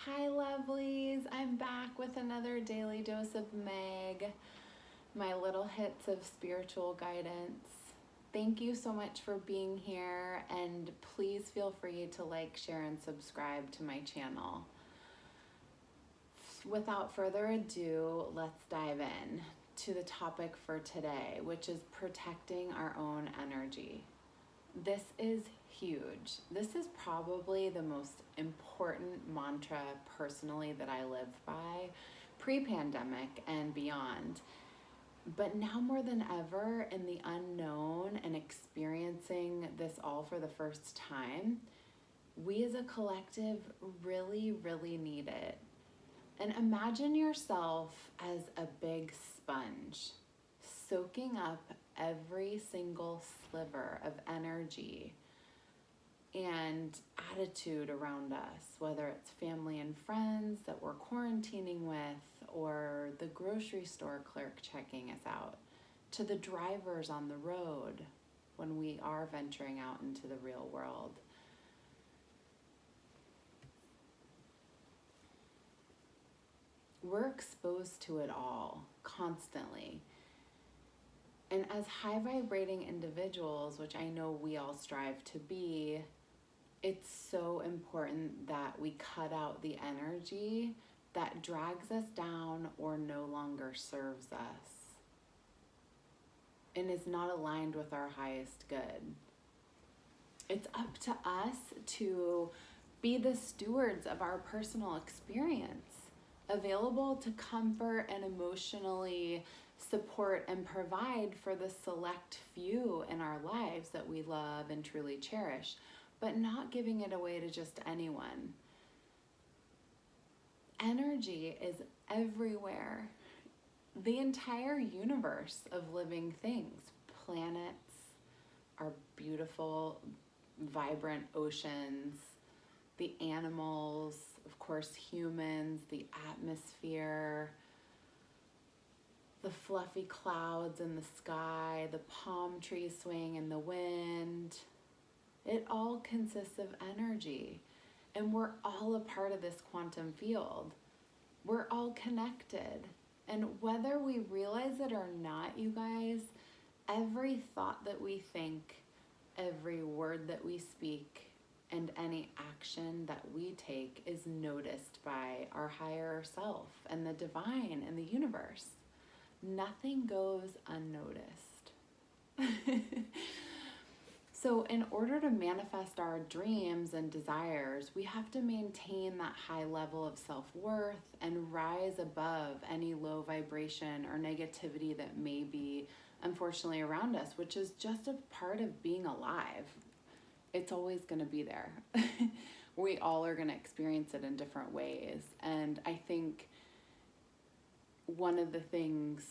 Hi lovelies, I'm back with another daily dose of Meg, my little hits of spiritual guidance. Thank you so much for being here, and please feel free to like, share, and subscribe to my channel. Without further ado, let's dive in to the topic for today, which is protecting our own energy. This is huge. This is probably the most important mantra personally that I live by, pre-pandemic and beyond. But now more than ever, in the unknown and experiencing this all for the first time, we as a collective really, really need it. And imagine yourself as a big sponge, soaking up every single sliver of energy and attitude around us, whether it's family and friends that we're quarantining with, or the grocery store clerk checking us out, to the drivers on the road when we are venturing out into the real world. We're exposed to it all constantly. And as high vibrating individuals, which I know we all strive to be, it's so important that we cut out the energy that drags us down or no longer serves us and is not aligned with our highest good. It's up to us to be the stewards of our personal experience, available to comfort and emotionally support and provide for the select few in our lives that we love and truly cherish, but not giving it away to just anyone. Energy is everywhere. The entire universe of living things, planets, our beautiful, vibrant oceans, the animals, of course, humans, the atmosphere, the fluffy clouds in the sky, the palm tree swaying in the wind. It all consists of energy, and we're all a part of this quantum field. We're all connected, and whether we realize it or not, you guys, every thought that we think, every word that we speak, and any action that we take is noticed by our higher self and the divine and the universe. Nothing goes unnoticed. So in order to manifest our dreams and desires, we have to maintain that high level of self-worth and rise above any low vibration or negativity that may be unfortunately around us, which is just a part of being alive. It's always going to be there. We all are going to experience it in different ways. And I think one of the things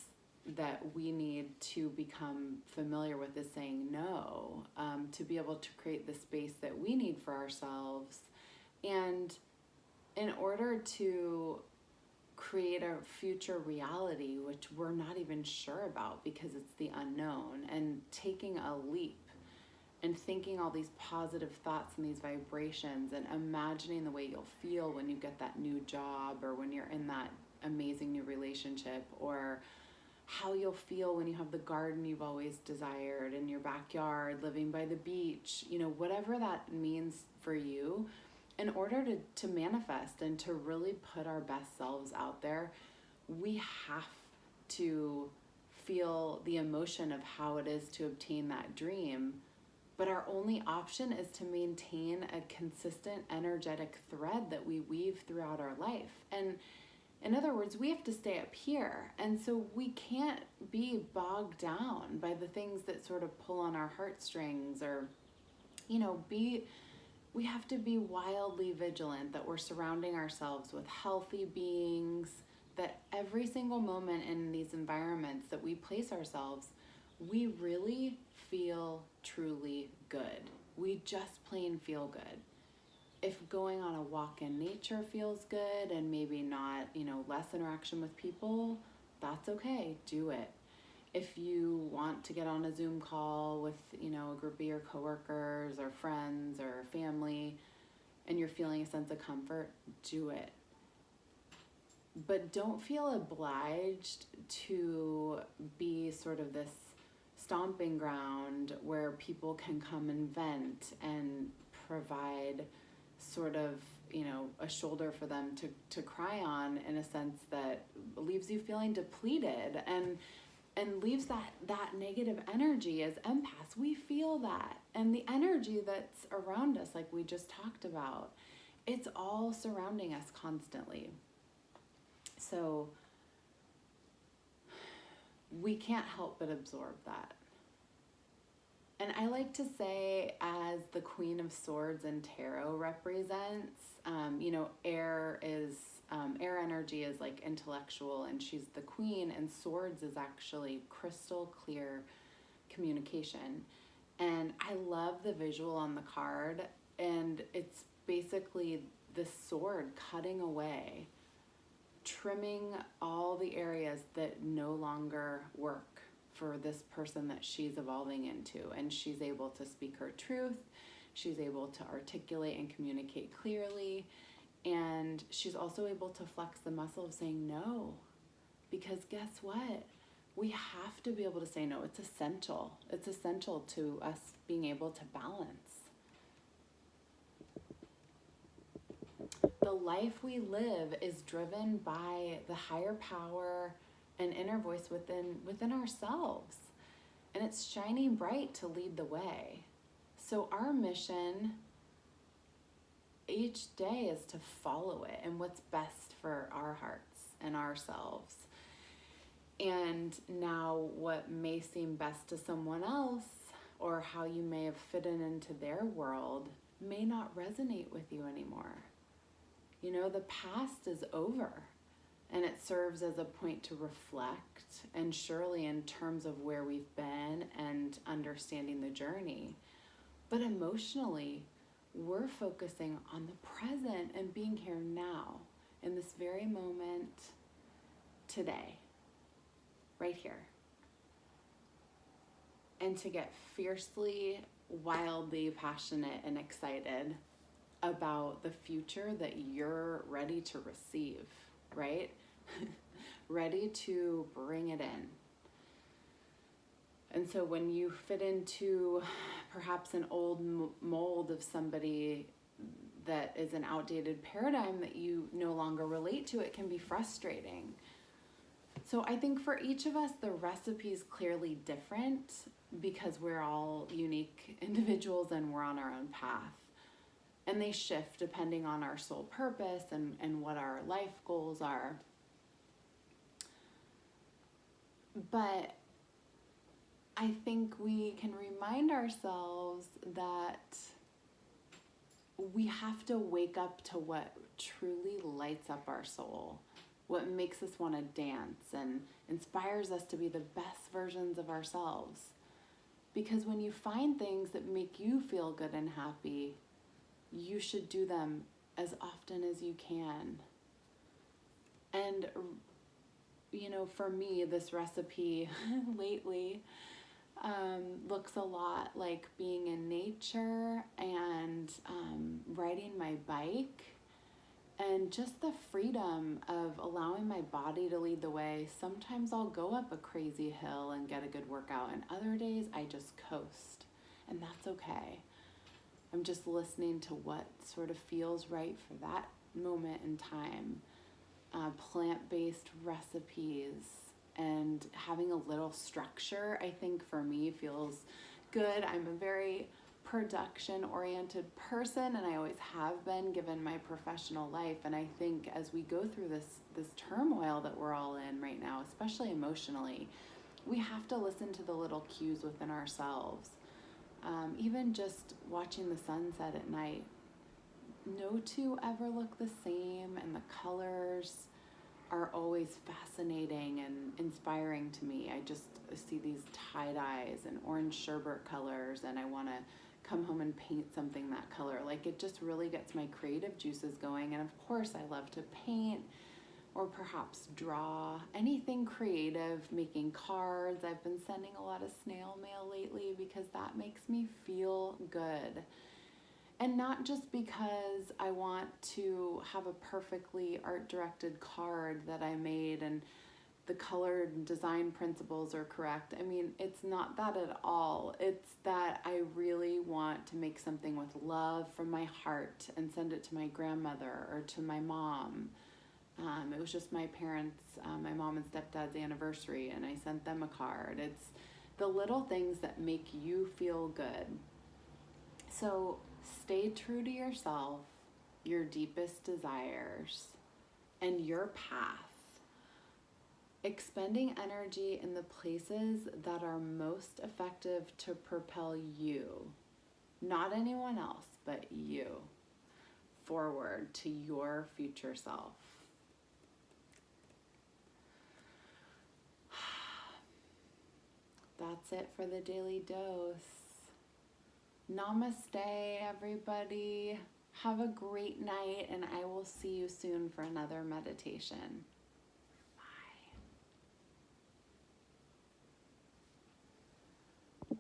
that we need to become familiar with is saying no, to be able to create the space that we need for ourselves. And in order to create a future reality, which we're not even sure about because it's the unknown, and taking a leap and thinking all these positive thoughts and these vibrations and imagining the way you'll feel when you get that new job, or when you're in that amazing new relationship, or how you'll feel when you have the garden you've always desired in your backyard, living by the beach, whatever that means for you. In order to manifest and to really put our best selves out there, we have to feel the emotion of how it is to obtain that dream. But our only option is to maintain a consistent energetic thread that we weave throughout our life. And in other words, we have to stay up here. And so we can't be bogged down by the things that sort of pull on our heartstrings, or, we have to be wildly vigilant that we're surrounding ourselves with healthy beings, that every single moment in these environments that we place ourselves, we really feel truly good. We just plain feel good. If going on a walk in nature feels good and maybe not, less interaction with people, that's okay, do it. If you want to get on a Zoom call with, a group of your coworkers or friends or family, and you're feeling a sense of comfort, do it. but don't feel obliged to be sort of this stomping ground where people can come and vent and provide sort of, a shoulder for them to cry on, in a sense that leaves you feeling depleted and leaves that negative energy. As empaths, we feel that, and the energy that's around us, like we just talked about, it's all surrounding us constantly. So we can't help but absorb that. And I like to say, as the Queen of Swords in tarot represents, air energy is like intellectual, and she's the queen, and swords is actually crystal clear communication. And I love the visual on the card, and it's basically the sword cutting away, trimming all the areas that no longer work for this person that she's evolving into. And she's able to speak her truth. She's able to articulate and communicate clearly. And she's also able to flex the muscle of saying no. Because guess what? We have to be able to say no. It's essential. It's essential to us being able to balance. The life we live is driven by the higher power and inner voice within ourselves. And it's shining bright to lead the way. So our mission each day is to follow it and what's best for our hearts and ourselves. And now what may seem best to someone else, or how you may have fitted into their world, may not resonate with you anymore. The past is over, and it serves as a point to reflect, and surely in terms of where we've been and understanding the journey. But emotionally, we're focusing on the present and being here now, in this very moment, today, right here. And to get fiercely, wildly passionate and excited about the future that you're ready to receive, right? Ready to bring it in. And so when you fit into perhaps an old mold of somebody that is an outdated paradigm that you no longer relate to, it can be frustrating. So I think for each of us, the recipe is clearly different, because we're all unique individuals and we're on our own path. And they shift depending on our soul purpose and what our life goals are. But I think we can remind ourselves that we have to wake up to what truly lights up our soul, what makes us want to dance and inspires us to be the best versions of ourselves. Because when you find things that make you feel good and happy, you should do them as often as you can. And, for me, this recipe lately looks a lot like being in nature and riding my bike, and just the freedom of allowing my body to lead the way. Sometimes I'll go up a crazy hill and get a good workout, and other days I just coast, and that's okay. I'm just listening to what sort of feels right for that moment in time. Plant-based recipes and having a little structure, I think for me feels good. I'm a very production-oriented person, and I always have been, given my professional life. And I think as we go through this turmoil that we're all in right now, especially emotionally, we have to listen to the little cues within ourselves. Even just watching the sunset at night, no two ever look the same, and the colors are always fascinating and inspiring to me. I just see these tie-dyes and orange sherbet colors, and I want to come home and paint something that color. Like, it just really gets my creative juices going. And of course, I love to paint, or perhaps draw, anything creative, making cards. I've been sending a lot of snail mail lately because that makes me feel good. And not just because I want to have a perfectly art-directed card that I made and the color and design principles are correct. I mean, it's not that at all. It's that I really want to make something with love from my heart and send it to my grandmother or to my mom. It was just my parents, my mom and stepdad's anniversary, and I sent them a card. It's the little things that make you feel good. So stay true to yourself, your deepest desires, and your path. Expending energy in the places that are most effective to propel you, not anyone else, but you, forward to your future self. That's it for the daily dose. Namaste, everybody. Have a great night, and I will see you soon for another meditation.